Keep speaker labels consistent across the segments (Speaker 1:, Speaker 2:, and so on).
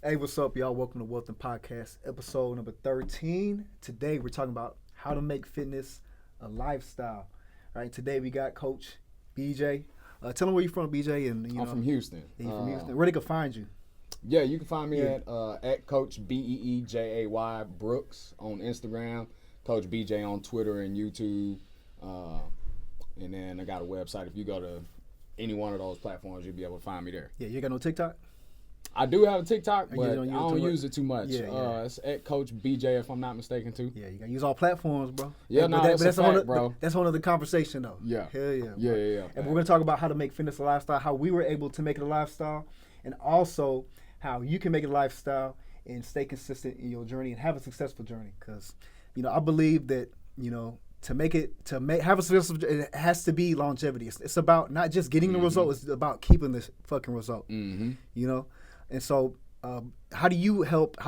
Speaker 1: Hey, what's up, y'all? Welcome to Wealth and Podcast, episode number 13. Today, we're talking about how to make fitness a lifestyle. All right, today we got Coach BJ. Tell them where you're from, BJ. And
Speaker 2: I'm from Houston.
Speaker 1: Yeah, you're from Houston. Where they can find you?
Speaker 2: Yeah, you can find me at Coach BEEJAY Brooks on Instagram, Coach BJ on Twitter and YouTube, and then I got a website. If you go to any one of those platforms, you'll be able to find me there.
Speaker 1: Yeah, you got no TikTok?
Speaker 2: I do have a TikTok, but I
Speaker 1: don't
Speaker 2: don't use it too much.
Speaker 1: Yeah.
Speaker 2: It's at Coach BJ, if I'm not mistaken, too.
Speaker 1: Yeah, you got to use all platforms, bro.
Speaker 2: Yeah, that's a fact, bro.
Speaker 1: That's a whole other conversation, though.
Speaker 2: Yeah.
Speaker 1: Hell yeah.
Speaker 2: Yeah.
Speaker 1: And we're going to talk about how to make fitness a lifestyle, how we were able to make it a lifestyle, and also how you can make it a lifestyle and stay consistent in your journey and have a successful journey. Because, I believe that, to have a successful, it has to be longevity. It's about not just getting the result, it's about keeping this fucking result. And so, how do you help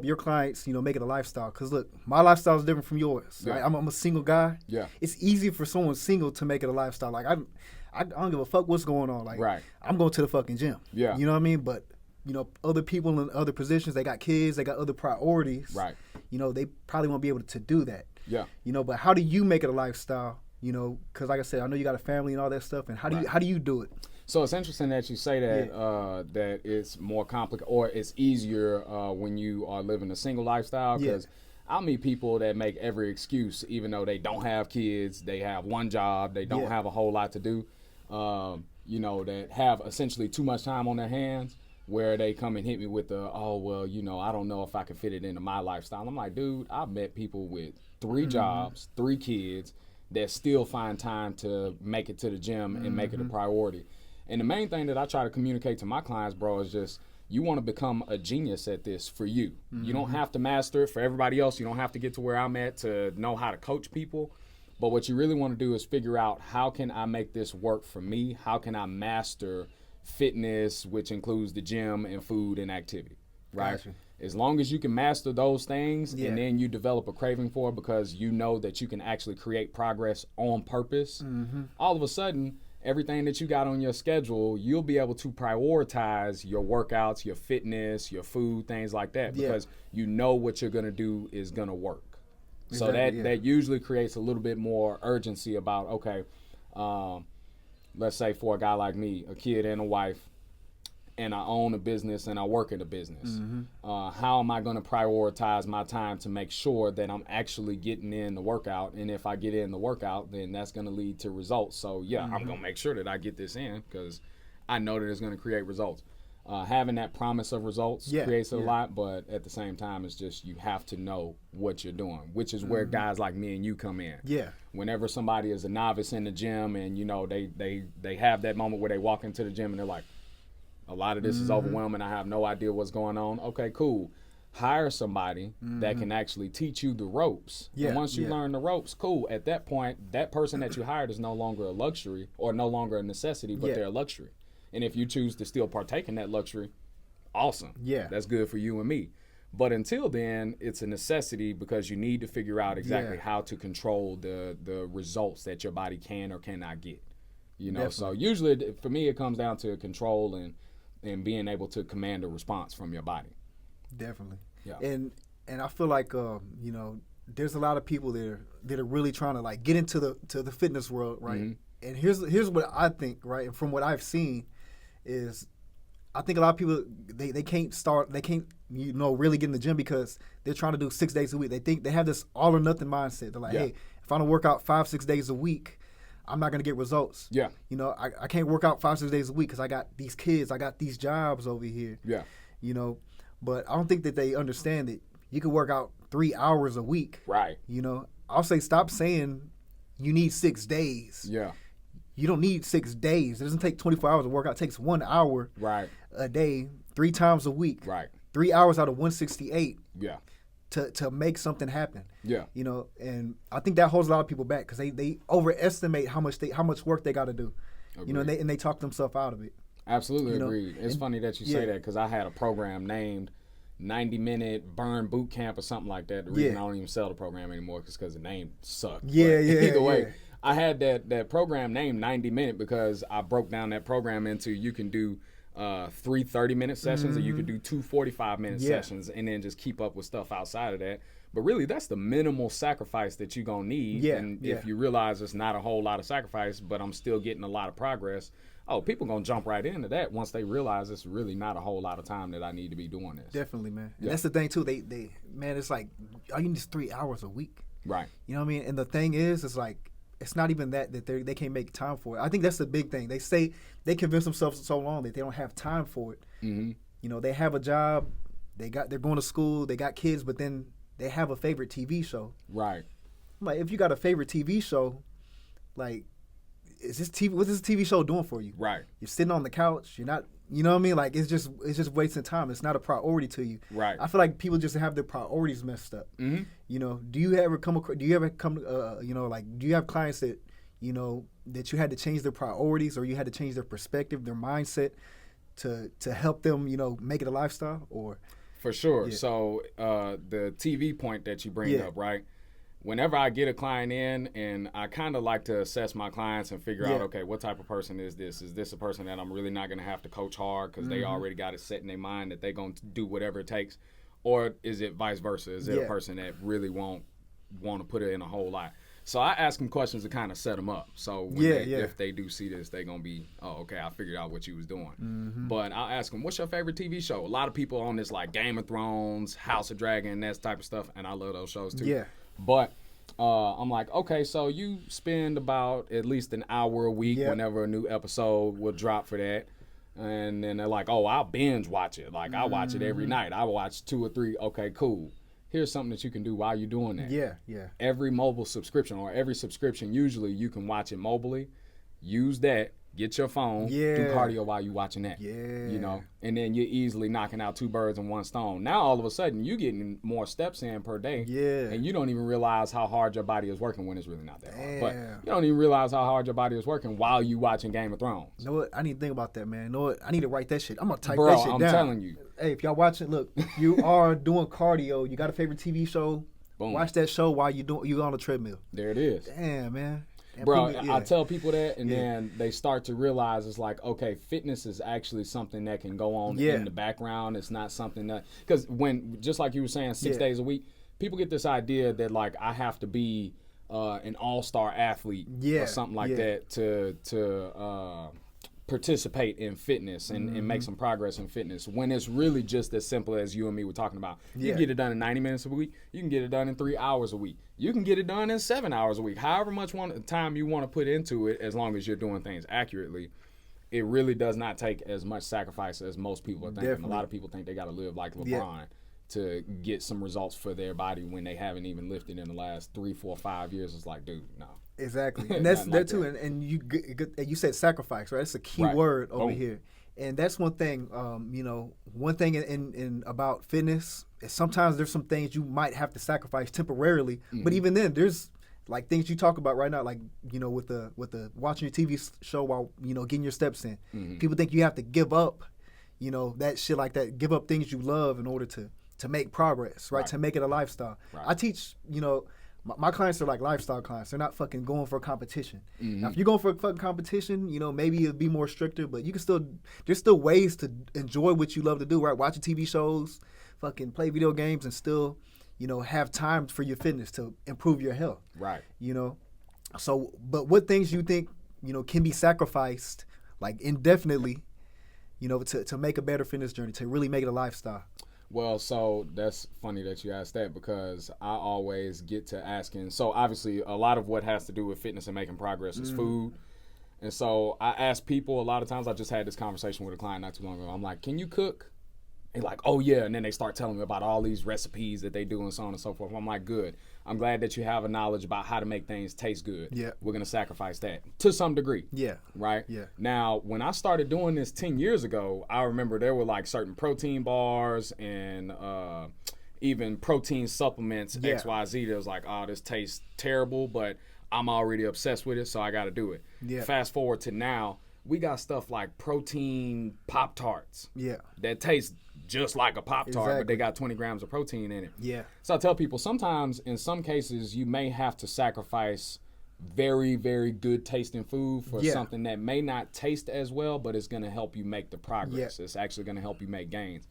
Speaker 1: your clients, make it a lifestyle? Because look, my lifestyle is different from yours.
Speaker 2: Yeah.
Speaker 1: Right? I'm a single guy.
Speaker 2: Yeah.
Speaker 1: It's easy for someone single to make it a lifestyle. Like I don't give a fuck what's going on. Like
Speaker 2: Right.
Speaker 1: I'm going to the fucking gym.
Speaker 2: Yeah.
Speaker 1: You know what I mean? But other people in other positions, they got kids, they got other priorities.
Speaker 2: Right.
Speaker 1: They probably won't be able to do that.
Speaker 2: Yeah.
Speaker 1: But how do you make it a lifestyle? Because like I said, I know you got a family and all that stuff. And how do you do it?
Speaker 2: So it's interesting that you say that that it's more complicated or it's easier when you are living a single lifestyle, because I'll meet people that make every excuse, even though they don't have kids, they have one job, they don't have a whole lot to do, that have essentially too much time on their hands, where they come and hit me with I don't know if I can fit it into my lifestyle. I'm like, dude, I've met people with 3 jobs, 3 kids that still find time to make it to the gym and make it a priority. And the main thing that I try to communicate to my clients, bro, is just you want to become a genius at this for you. You don't have to master it for everybody else. You don't have to get to where I'm at to know how to coach people. But what you really want to do is figure out, how can I make this work for me? How can I master fitness, which includes the gym and food and activity, right?
Speaker 1: Gotcha.
Speaker 2: As long as you can master those things and then you develop a craving for it because you know that you can actually create progress on purpose, all of a sudden, everything that you got on your schedule, you'll be able to prioritize your workouts, your fitness, your food, things like that, because you know what you're going to do is going to work.
Speaker 1: Exactly,
Speaker 2: so that usually creates a little bit more urgency about, okay, let's say for a guy like me, a kid and a wife, and I own a business and I work in a business. How am I going to prioritize my time to make sure that I'm actually getting in the workout? And if I get in the workout, then that's going to lead to results. So, I'm going to make sure that I get this in because I know that it's going to create results. Having that promise of results creates a lot, but at the same time, it's just you have to know what you're doing, which is where guys like me and you come in.
Speaker 1: Yeah.
Speaker 2: Whenever somebody is a novice in the gym and, they have that moment where they walk into the gym and they're like, a lot of this is overwhelming. I have no idea what's going on. Okay, cool. Hire somebody that can actually teach you the ropes.
Speaker 1: Yeah,
Speaker 2: and once you learn the ropes, cool. At that point, that person that you hired is no longer a luxury or no longer a necessity, but they're a luxury. And if you choose to still partake in that luxury, awesome.
Speaker 1: Yeah.
Speaker 2: That's good for you and me. But until then, it's a necessity because you need to figure out exactly how to control the results that your body can or cannot get. So usually for me, it comes down to control and being able to command a response from your body.
Speaker 1: Definitely.
Speaker 2: Yeah.
Speaker 1: And I feel like there's a lot of people that are really trying to like get into the fitness world, right? And here's what I think, right? And from what I've seen is I think a lot of people they can't really get in the gym because they're trying to do 6 days a week. They think they have this all or nothing mindset. They're like, hey, if I don't work out 5-6 days a week, I'm not gonna get results.
Speaker 2: Yeah.
Speaker 1: I can't work out 5-6 days a week because I got these kids, I got these jobs over here.
Speaker 2: Yeah.
Speaker 1: But I don't think that they understand that you can work out 3 hours a week.
Speaker 2: Right.
Speaker 1: I'll say stop saying you need 6 days.
Speaker 2: Yeah.
Speaker 1: You don't need 6 days. It doesn't take 24 hours to work out. It takes 1 hour a day, 3 times a week.
Speaker 2: Right.
Speaker 1: 3 hours out of 168.
Speaker 2: Yeah.
Speaker 1: To make something happen.
Speaker 2: Yeah.
Speaker 1: And I think that holds a lot of people back because they overestimate how much work they got to do.
Speaker 2: Agreed.
Speaker 1: And they talk themselves out of it.
Speaker 2: Absolutely agreed. It's funny that you say that because I had a program named 90-minute burn boot camp or something like that. The reason I don't even sell the program anymore is because the name sucked. Either way, I had that program named 90 Minute because I broke down that program into you can do 3 30-minute sessions, or you could do 2 45-minute sessions, and then just keep up with stuff outside of that. But really, that's the minimal sacrifice that you're going to need. If you realize it's not a whole lot of sacrifice, but I'm still getting a lot of progress, people going to jump right into that once they realize it's really not a whole lot of time that I need to be doing this.
Speaker 1: Definitely, man. And that's the thing, too. Man, it's like, all you need is 3 hours a week.
Speaker 2: Right.
Speaker 1: You know what I mean? And the thing is, it's like, it's not even that they can't make time for it. I think that's the big thing. They say they convince themselves so long that they don't have time for it.
Speaker 2: Mm-hmm.
Speaker 1: You know, they have a job, they're going to school, they got kids, but then they have a favorite TV show.
Speaker 2: Right.
Speaker 1: Like, if you got a favorite TV show, like, what's this TV show doing for you?
Speaker 2: Right.
Speaker 1: You're sitting on the couch. You're not. You know what I mean? Like, it's just wasting time. It's not a priority to you.
Speaker 2: Right.
Speaker 1: I feel like people just have their priorities messed up.
Speaker 2: Mm-hmm.
Speaker 1: You know, do you ever come? You know, like, do you have clients that, you know, that you had to change their priorities, or you had to change their perspective, their mindset, to help them, you know, make it a lifestyle? Or
Speaker 2: for sure. Yeah. So the TV point that you bring up, right? Whenever I get a client in, and I kind of like to assess my clients and figure out, okay, what type of person is this? Is this a person that I'm really not going to have to coach hard because they already got it set in their mind that they're going to do whatever it takes? Or is it vice versa? Is it a person that really won't want to put it in a whole lot? So I ask them questions to kind of set them up. So if they do see this, they're going to be, okay, I figured out what you was doing. Mm-hmm. But I'll ask them, what's your favorite TV show? A lot of people on this, like Game of Thrones, House of Dragon, that type of stuff, and I love those shows too.
Speaker 1: Yeah.
Speaker 2: But I'm like, okay, so you spend about at least an hour a week whenever a new episode will drop for that. And then they're like, I'll binge watch it. Like, I watch it every night. I watch 2 or 3. Okay, cool. Here's something that you can do while you're doing that.
Speaker 1: Yeah.
Speaker 2: Every mobile subscription, or every subscription, usually you can watch it mobilely. Use that. Get your phone. Do cardio while you're watching that.
Speaker 1: Yeah.
Speaker 2: You know, and then you're easily knocking out 2 birds in 1 stone. Now, all of a sudden, you're getting more steps in per day.
Speaker 1: Yeah.
Speaker 2: And you don't even realize how hard your body is working when it's really not that hard. But you don't even realize how hard your body is working while you watching Game of Thrones.
Speaker 1: You know what? I need to think about that, man. You know what? I need to write that shit. I'm going to type that shit down.
Speaker 2: Bro, I'm telling you.
Speaker 1: Hey, if y'all watching, look, you are doing cardio. You got a favorite TV show. Boom. Watch that show while you on the treadmill.
Speaker 2: There it is.
Speaker 1: Damn, man.
Speaker 2: Bro, I tell people that, and then they start to realize it's like, okay, fitness is actually something that can go on in the background. It's not something that, because when, just like you were saying, 6 days a week, people get this idea that, like, I have to be an all-star athlete or something like that to participate in fitness and make some progress in fitness, when it's really just as simple as you and me were talking about. You can get it done in 90 minutes a week. You can get it done in 3 hours a week. You can get it done in 7 hours a week. However much time you want to put into it, as long as you're doing things accurately, it really does not take as much sacrifice as most people are thinking. Definitely. A lot of people think they got to live like LeBron to get some results for their body when they haven't even lifted in the last 3, 4, 5 years. It's like, dude, no.
Speaker 1: Exactly, and that's that too. And you said sacrifice, right? That's a key word over here, and that's one thing. You know, one thing in about fitness is sometimes there's some things you might have to sacrifice temporarily, but even then, there's like things you talk about right now, like, you know, with the watching your TV show while, you know, getting your steps in. People think you have to give up, you know, that shit like that. Give up things you love in order to make progress, right? To make it a lifestyle. I teach, you know. My clients are like lifestyle clients. They're not fucking going for a competition. Now, if you're going for a fucking competition, you know, maybe it'll be more stricter, but you can there's still ways to enjoy what you love to do, right? Watching TV shows, fucking play video games, and still, you know, have time for your fitness to improve your health.
Speaker 2: Right.
Speaker 1: You know? So, but what things you think, you know, can be sacrificed, like, indefinitely, you know, to make a better fitness journey, to really make it a lifestyle?
Speaker 2: Well, so that's funny that you asked that, because I always get to asking. So obviously a lot of what has to do with fitness and making progress is food. And so I ask people a lot of times. I just had this conversation with a client not too long ago. I'm like, can you cook? And like, oh yeah. And then they start telling me about all these recipes that they do and so on and so forth. I'm like, good. I'm glad that you have a knowledge about how to make things taste good.
Speaker 1: Yeah.
Speaker 2: We're going to sacrifice that to some degree.
Speaker 1: Yeah.
Speaker 2: Right?
Speaker 1: Yeah.
Speaker 2: Now, when I started doing this 10 years ago, I remember there were like certain protein bars and even protein supplements, XYZ. That was like, oh, this tastes terrible, but I'm already obsessed with it, so I got to do it.
Speaker 1: Yeah.
Speaker 2: Fast forward to now, we got stuff like protein Pop-Tarts.
Speaker 1: Yeah.
Speaker 2: That taste just like a Pop-Tart, but they got 20 grams of protein in it.
Speaker 1: Yeah.
Speaker 2: So I tell people, sometimes in some cases you may have to sacrifice very, very good tasting food for something that may not taste as well, but it's going to help you make the progress. It's actually going to help you make gains.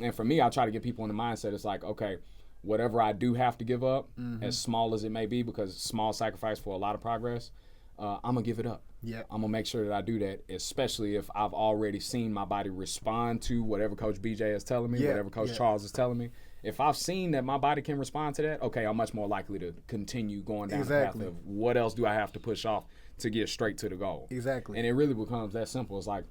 Speaker 2: And for me, I try to get people in the mindset. It's like, okay, whatever I do have to give up, as small as it may be, because small sacrifice for a lot of progress, I'm going to give it up.
Speaker 1: Yeah.
Speaker 2: I'm going to make sure that I do that, especially if I've already seen my body respond to whatever Coach BJ is telling me, whatever Coach Charles is telling me. If I've seen that my body can respond to that, okay, I'm much more likely to continue going down the path of what else do I have to push off to get straight to the goal.
Speaker 1: Exactly.
Speaker 2: And it really becomes that simple. It's like,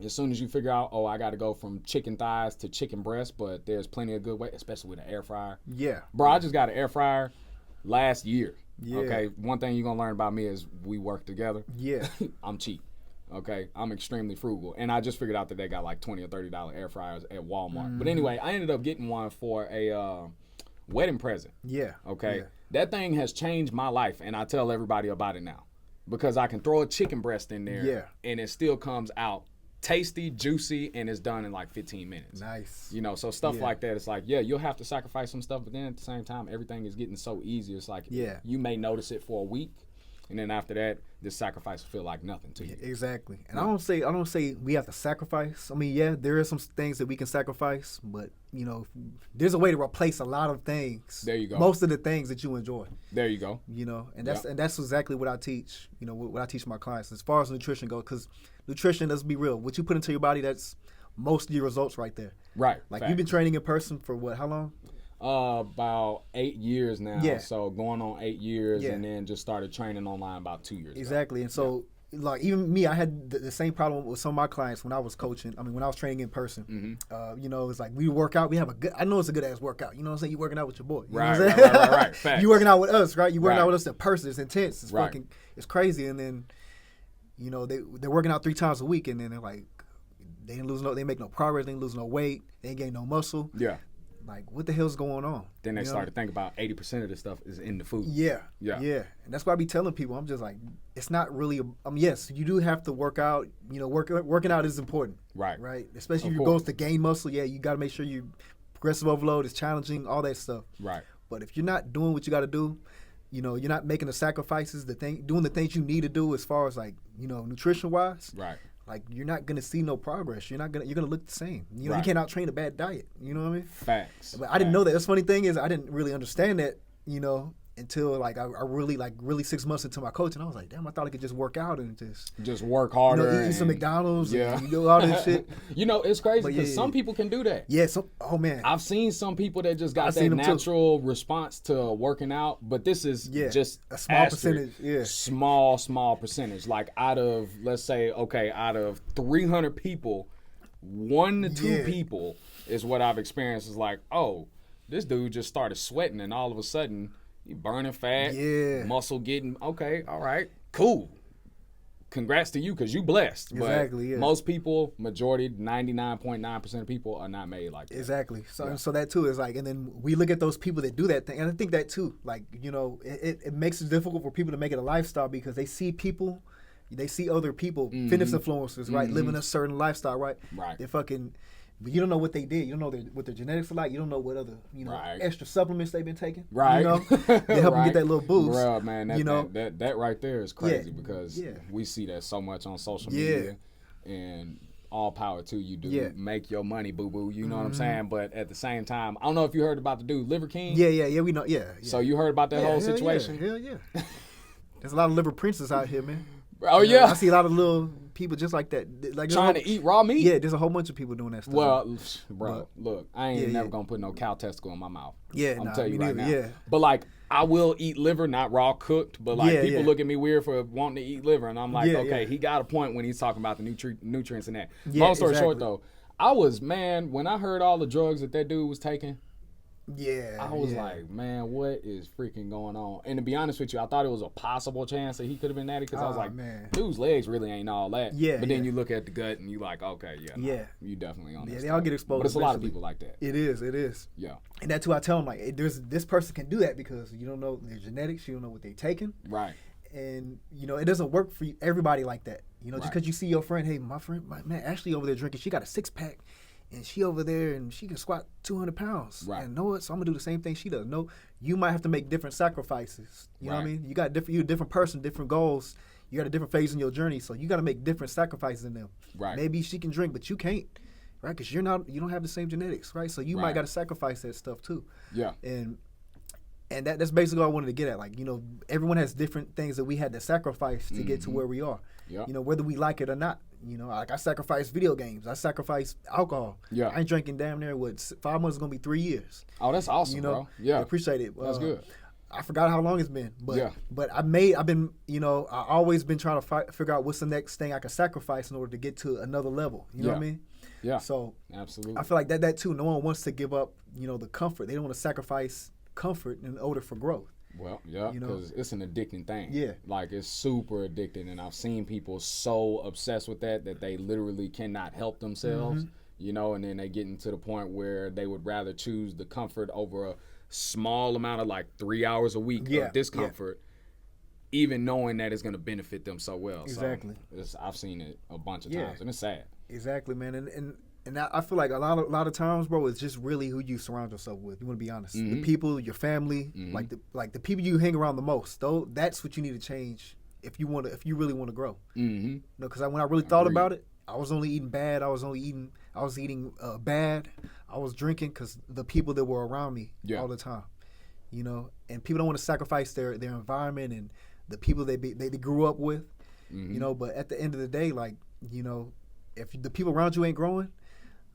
Speaker 2: as soon as you figure out, I got to go from chicken thighs to chicken breast, but there's plenty of good way, especially with an air fryer.
Speaker 1: Yeah.
Speaker 2: Bro, I just got an air fryer last year. Yeah. Okay, one thing you're going to learn about me is we work together.
Speaker 1: Yeah.
Speaker 2: I'm cheap. Okay, I'm extremely frugal. And I just figured out that they got like $20 or $30 air fryers at Walmart. But anyway, I ended up getting one for a wedding present.
Speaker 1: Yeah.
Speaker 2: Okay,
Speaker 1: yeah.
Speaker 2: That thing has changed my life, and I tell everybody about it now. Because I can throw a chicken breast in there, and it still comes out tasty, juicy, and it's done in like 15 minutes.
Speaker 1: Nice.
Speaker 2: You know, so stuff like that, it's like, you'll have to sacrifice some stuff, but then at the same time, everything is getting so easy. It's like, you may notice it for a week, and then after that, this sacrifice will feel like nothing to you.
Speaker 1: Exactly. And I don't say we have to sacrifice. I mean, there are some things that we can sacrifice, but you know, there's a way to replace a lot of things.
Speaker 2: There you go.
Speaker 1: Most of the things that you enjoy.
Speaker 2: There you go.
Speaker 1: You know, and that's exactly what I teach. You know, what I teach my clients as far as nutrition goes, because nutrition, let's be real, what you put into your body, that's most of your results right there.
Speaker 2: Right.
Speaker 1: Like you've been training in person for what? How long?
Speaker 2: About 8 years now. Yeah. So going on 8 years, and then just started training online about 2 years
Speaker 1: exactly.
Speaker 2: ago.
Speaker 1: And so, like, even me, I had the same problem with some of my clients when I was coaching. I mean, when I was training in person. You know, it's like we work out. We have I know it's a good ass workout. You know what I'm saying? You working out with your boy. You know what I'm saying?
Speaker 2: Right. Facts.
Speaker 1: You working out with us, right? You working out with us in person. It's intense. It's fucking. It's crazy. And then, you know, they're working out 3 times a week, and then they're like, they make no progress. They ain't lose no weight. They ain't gain no muscle.
Speaker 2: Yeah.
Speaker 1: Like, what the hell's going on?
Speaker 2: Then they start to think about 80% of this stuff is in the food.
Speaker 1: Yeah. And that's why I be telling people, I'm just like, it's not really, yes, you do have to work out. You know, working out is important. Right. Especially if your goal is to gain muscle. Yeah, you got to make sure you progressive overload is challenging, all that stuff.
Speaker 2: Right.
Speaker 1: But if you're not doing what you got to do, you know, you're not making the sacrifices, doing the things you need to do as far as like, you know, nutrition wise.
Speaker 2: Right.
Speaker 1: Like, you're not gonna see no progress. You're gonna look the same. You know, you can't out-train a bad diet. You know what I mean?
Speaker 2: Facts.
Speaker 1: But I didn't know that. That's the funny thing is I didn't really understand that, you know, until like I really 6 months into my coaching. I was like, damn, I thought I could just work out and
Speaker 2: just work harder.
Speaker 1: You know, eat some McDonald's and you do all this shit.
Speaker 2: You know, it's crazy because some people can do that.
Speaker 1: Yeah, man.
Speaker 2: I've seen some people that just got that natural response to working out, but this is just
Speaker 1: a small percentage. Yeah.
Speaker 2: Small percentage. Like out of 300 people, 1 to 2 people is what I've experienced is like, oh, this dude just started sweating and all of a sudden he burning fat, muscle getting, okay, all right, cool. Congrats to you because you blessed.
Speaker 1: Exactly,
Speaker 2: but most people, majority, 99.9% of people are not made like that.
Speaker 1: Exactly. So that too is like, and then we look at those people that do that thing, and I think that too, like, you know, it makes it difficult for people to make it a lifestyle because they see other people, fitness influencers, right, living a certain lifestyle, right?
Speaker 2: Right.
Speaker 1: They're fucking, but you don't know what they did. You don't know what their genetics are like. You don't know what other, you know, extra supplements they've been taking.
Speaker 2: Right.
Speaker 1: You know, they help them get that little boost.
Speaker 2: Bruh, man, that right there is crazy because we see that so much on social media, and all power to you, dude. Make your money, boo boo. You know what I'm saying? But at the same time, I don't know if you heard about the dude Liver King.
Speaker 1: Yeah, we know. Yeah.
Speaker 2: So you heard about that whole situation?
Speaker 1: Hell yeah. There's a lot of liver princes out here, man.
Speaker 2: Oh yeah,
Speaker 1: I see a lot of little people just like that, like
Speaker 2: trying to eat raw meat.
Speaker 1: Yeah, there's a whole bunch of people doing that stuff.
Speaker 2: Well, bro, look, I ain't never gonna put no cow testicle in my mouth.
Speaker 1: Yeah,
Speaker 2: I'm telling you right now.
Speaker 1: Yeah.
Speaker 2: But like, I will eat liver, not raw cooked. But like, people look at me weird for wanting to eat liver, and I'm like, okay, he got a point when he's talking about the nutrients and that. Long story short, though, when I heard all the drugs that dude was taking. I was like, man, what is freaking going on? And to be honest with you, I thought it was a possible chance that he could have been natty because I was like, man, dude's legs really ain't all that. But then you look at the gut and you like, okay, you definitely on that.
Speaker 1: They all get exposed.
Speaker 2: But it's a lot of people like that.
Speaker 1: It is. Yeah. And that's who I tell them, like, this person can do that because you don't know their genetics, you don't know what they're taking.
Speaker 2: Right.
Speaker 1: And, you know, it doesn't work for everybody like that. You know, just because you see your friend, hey, my friend, man, Ashley over there drinking, she got a 6-pack. and she over there and she can squat 200 pounds.
Speaker 2: Right.
Speaker 1: And know what? So I'm gonna do the same thing she does. No, you might have to make different sacrifices. You know what I mean? You got you're a different person, different goals. You got a different phase in your journey, so you got to make different sacrifices in them.
Speaker 2: Right.
Speaker 1: Maybe she can drink, but you can't, right? Because you don't have the same genetics, right? So you might got to sacrifice that stuff too.
Speaker 2: Yeah.
Speaker 1: And that's basically what I wanted to get at. Like, you know, everyone has different things that we had to sacrifice to get to where we are.
Speaker 2: Yeah.
Speaker 1: You know, whether we like it or not. You know, like I sacrificed video games. I sacrificed alcohol.
Speaker 2: Yeah.
Speaker 1: I ain't drinking damn near 5 months is gonna be 3 years.
Speaker 2: Oh, that's awesome,
Speaker 1: You know,
Speaker 2: bro. Yeah.
Speaker 1: I appreciate it.
Speaker 2: That's good.
Speaker 1: I forgot how long it's been, but
Speaker 2: Yeah.
Speaker 1: I've been, you know, I always been trying to figure out what's the next thing I can sacrifice in order to get to another level. You know what I mean?
Speaker 2: Yeah.
Speaker 1: So
Speaker 2: absolutely.
Speaker 1: I feel like that too. No one wants to give up, you know, the comfort. They don't want to sacrifice comfort in order for growth.
Speaker 2: Well, yeah,
Speaker 1: You know?
Speaker 2: because it's an addicting thing.
Speaker 1: Yeah.
Speaker 2: Like, it's super addicting, and I've seen people so obsessed with that they literally cannot help themselves, you know, and then they get into the point where they would rather choose the comfort over a small amount of, like, 3 hours a week of discomfort, even knowing that it's going to benefit them so well.
Speaker 1: Exactly.
Speaker 2: So I've seen it a bunch of times, and it's sad.
Speaker 1: Exactly, man. And I feel like a lot of times, bro, it's just really who you surround yourself with. You want to be honest. The people, your family, like the people you hang around the most. Though that's what you need to change if you really want to grow.
Speaker 2: Mm-hmm.
Speaker 1: You know, because when I really thought about it, I was only eating bad. I was eating bad. I was drinking because the people that were around me all the time. You know, and people don't want to sacrifice their environment and the people they grew up with. You know, but at the end of the day, like, you know, if the people around you ain't growing,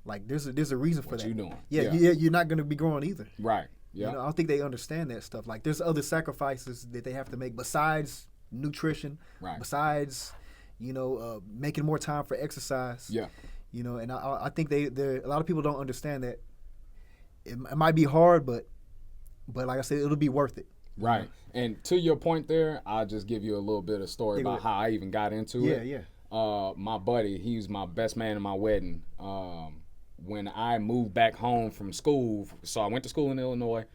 Speaker 1: like there's a reason for
Speaker 2: What
Speaker 1: that.
Speaker 2: you doing?
Speaker 1: Yeah, you're not gonna be growing either.
Speaker 2: Right. Yeah.
Speaker 1: You know, I don't think they understand that stuff. Like there's other sacrifices that they have to make besides nutrition, besides, you know, making more time for exercise.
Speaker 2: Yeah.
Speaker 1: You know, and I think a lot of people don't understand that it might be hard, but like I said, it'll be worth it.
Speaker 2: Right. And to your point there, I'll just give you a little bit of story about how I even got into it.
Speaker 1: Yeah.
Speaker 2: My buddy, he was my best man in my wedding. When I moved back home from school, so I went to school in Illinois,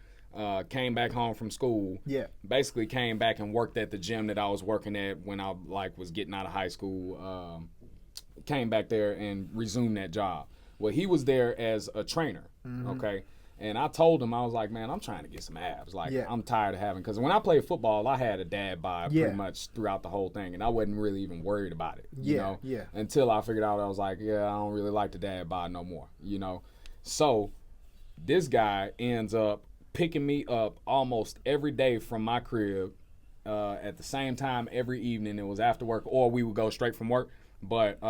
Speaker 2: came back home from school.
Speaker 1: Yeah.
Speaker 2: Basically came back and worked at the gym that I was working at when I was getting out of high school. Came back there and resumed that job. Well, he was there as a trainer, okay? And I told him, I was like, man, I'm trying to get some abs. Like, I'm tired of having, because when I played football, I had a dad bod pretty much throughout the whole thing, and I wasn't really even worried about it, you know? Until I figured out, I was like, I don't really like the dad bod no more, you know? So this guy ends up picking me up almost every day from my crib at the same time every evening. It was after work, or we would go straight from work, but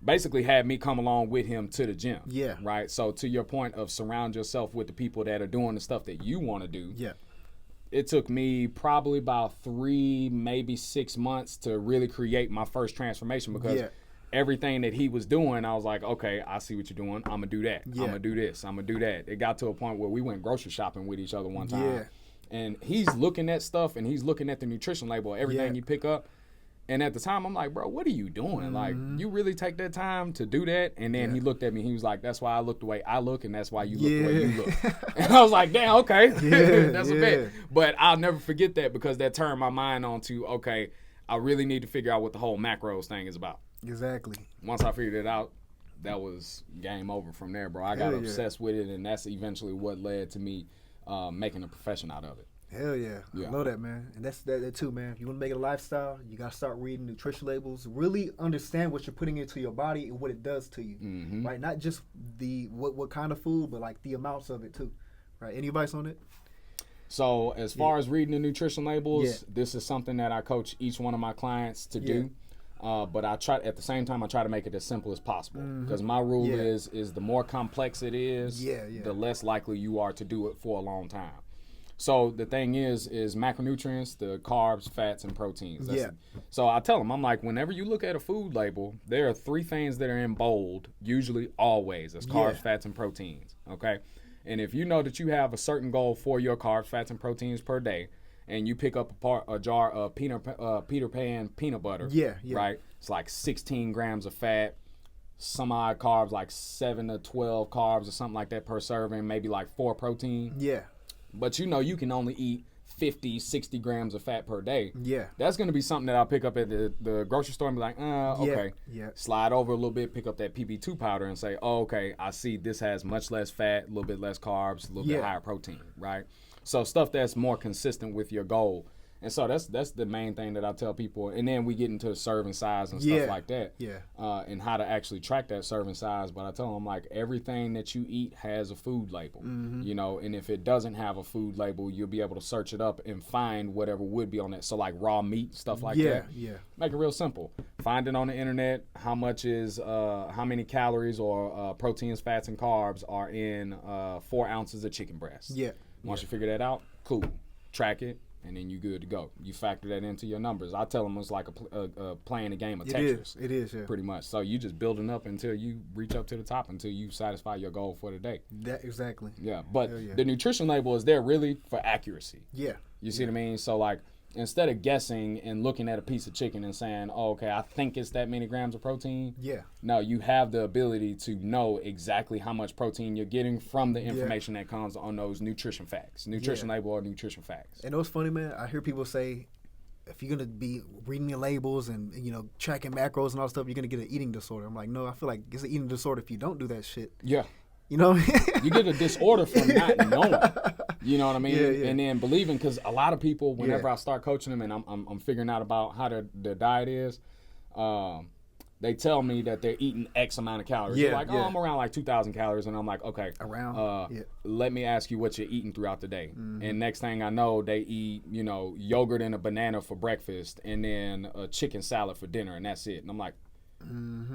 Speaker 2: basically had me come along with him to the gym.
Speaker 1: Yeah.
Speaker 2: Right. So to your point of surround yourself with the people that are doing the stuff that you want to do.
Speaker 1: Yeah.
Speaker 2: It took me probably about 3, maybe 6 months to really create my first transformation, because everything that he was doing, I was like, okay, I see what you're doing. I'm gonna do that. I'm gonna do this. I'm gonna do that. It got to a point where we went grocery shopping with each other one time.
Speaker 1: Yeah.
Speaker 2: And he's looking at stuff, and he's looking at the nutrition label, everything you pick up. And at the time, I'm like, bro, what are you doing? Like, you really take that time to do that? And then he looked at me. He was like, that's why I look the way I look, and that's why you look the way you look. And I was like, damn, okay. That's a bit. But I'll never forget that, because that turned my mind on to, okay, I really need to figure out what the whole macros thing is about.
Speaker 1: Exactly.
Speaker 2: Once I figured it out, that was game over from there, bro. I got obsessed with it, and that's eventually what led to me making a profession out of it.
Speaker 1: Hell yeah. I love that, man. And that's that too, man. If you want to make it a lifestyle, you got to start reading nutrition labels. Really understand what you're putting into your body and what it does to you. Right? Not just the what kind of food, but like the amounts of it too. Right? Any advice on it?
Speaker 2: So as far as reading the nutrition labels, this is something that I coach each one of my clients to do. But I try at the same time, I try to make it as simple as possible, because my rule is the more complex it is, the less likely you are to do it for a long time. So the thing is macronutrients, the carbs, fats, and proteins. So I tell them, I'm like, whenever you look at a food label, there are 3 things that are in bold, usually always, as carbs, fats, and proteins, okay? And if you know that you have a certain goal for your carbs, fats, and proteins per day, and you pick up a jar of Peter Pan peanut butter, right? It's like 16 grams of fat, some odd carbs, like 7 to 12 carbs or something like that per serving, maybe like 4 protein.
Speaker 1: Yeah.
Speaker 2: But you know you can only eat 50, 60 grams of fat per day.
Speaker 1: Yeah.
Speaker 2: That's going to be something that I'll pick up at the grocery store and be like, okay.
Speaker 1: Yeah.
Speaker 2: Slide over a little bit, pick up that PB2 powder and say, oh, okay, I see this has much less fat, a little bit less carbs, a little bit higher protein, right? So stuff that's more consistent with your goal. And so that's the main thing that I tell people. And then we get into the serving size and stuff like that.
Speaker 1: Yeah.
Speaker 2: And how to actually track that serving size. But I tell them, like, everything that you eat has a food label. You know, and if it doesn't have a food label, you'll be able to search it up and find whatever would be on that. So like raw meat, stuff like that.
Speaker 1: Yeah.
Speaker 2: Make it real simple. Find it on the internet. How many calories or proteins, fats, and carbs are in 4 ounces of chicken breast.
Speaker 1: Yeah.
Speaker 2: Once you figure that out, cool. Track it. And then you good to go. You factor that into your numbers. I tell them it's like playing a game of Tetris.
Speaker 1: It is, yeah.
Speaker 2: Pretty much. So you just building up until you reach up to the top until you satisfy your goal for the day.
Speaker 1: Exactly.
Speaker 2: Yeah, but the nutrition label is there really for accuracy.
Speaker 1: Yeah.
Speaker 2: You see what I mean? So like, instead of guessing and looking at a piece of chicken and saying, oh, okay, I think it's that many grams of protein.
Speaker 1: Yeah.
Speaker 2: No, you have the ability to know exactly how much protein you're getting from the information that comes on those nutrition facts. Nutrition label or nutrition facts.
Speaker 1: And what's funny, man, I hear people say, if you're going to be reading the labels and, you know, tracking macros and all that stuff, you're going to get an eating disorder. I'm like, no, I feel like it's an eating disorder if you don't do that shit.
Speaker 2: Yeah.
Speaker 1: You know?
Speaker 2: You get a disorder from not knowing. You know what I mean?
Speaker 1: Yeah.
Speaker 2: And then believing, because a lot of people, whenever I start coaching them and I'm figuring out about how their diet is, they tell me that they're eating X amount of calories. They're like, I'm around like 2,000 calories. And I'm like, okay. Let me ask you what you're eating throughout the day. And next thing I know, they eat, you know, yogurt and a banana for breakfast and then a chicken salad for dinner, and that's it. And I'm like,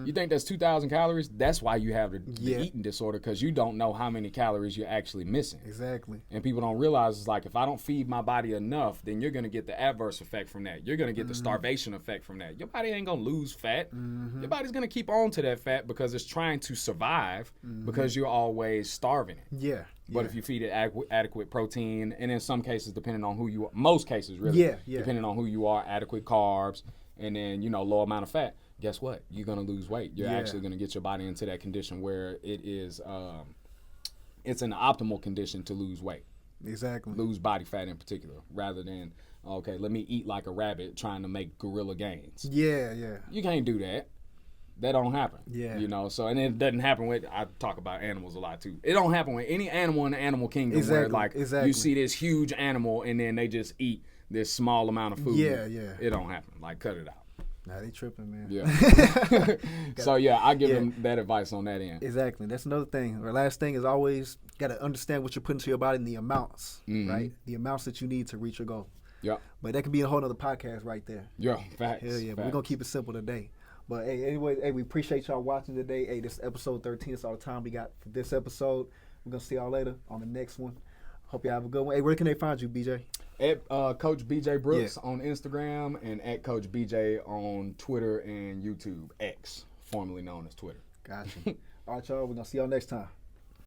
Speaker 2: you think that's 2,000 calories? That's why you have the eating disorder, because you don't know how many calories you're actually missing.
Speaker 1: Exactly.
Speaker 2: And people don't realize, it's like, if I don't feed my body enough, then you're going to get the adverse effect from that. You're going to get the starvation effect from that. Your body ain't going to lose fat. Your body's going to keep on to that fat because it's trying to survive because you're always starving it.
Speaker 1: Yeah.
Speaker 2: But if you feed it adequate protein, and in some cases, depending on who you are, most cases really, depending on who you are, adequate carbs, and then, you know, low amount of fat, guess what? You're going to lose weight. You're actually going to get your body into that condition where it is, it's an optimal condition to lose weight.
Speaker 1: Exactly.
Speaker 2: Lose body fat in particular, rather than, okay, let me eat like a rabbit trying to make gorilla gains.
Speaker 1: Yeah.
Speaker 2: You can't do that. That don't happen.
Speaker 1: Yeah.
Speaker 2: You know, so, and it doesn't happen with, I talk about animals a lot too. It don't happen with any animal in the animal kingdom where, like, you see this huge animal and then they just eat this small amount of food.
Speaker 1: Yeah.
Speaker 2: It don't happen. Like, cut it out.
Speaker 1: Nah, they tripping, man.
Speaker 2: Yeah. So, I give them that advice on that end.
Speaker 1: Exactly. That's another thing. Our last thing is always got to understand what you're putting to your body and the amounts, right? The amounts that you need to reach your goal.
Speaker 2: Yeah.
Speaker 1: But that could be a whole other podcast right there.
Speaker 2: Yeah, facts.
Speaker 1: Hell yeah. But we're going to keep it simple today. But hey, anyway, we appreciate y'all watching today. Hey, this is episode 13. That's all the time we got for this episode. We're going to see y'all later on the next one. Hope y'all have a good one. Hey, where can they find you, BJ?
Speaker 2: At Coach BJ Brooks on Instagram, and at Coach BJ on Twitter and YouTube, X, formerly known as Twitter.
Speaker 1: Gotcha. All right, y'all. We're going to see y'all next time.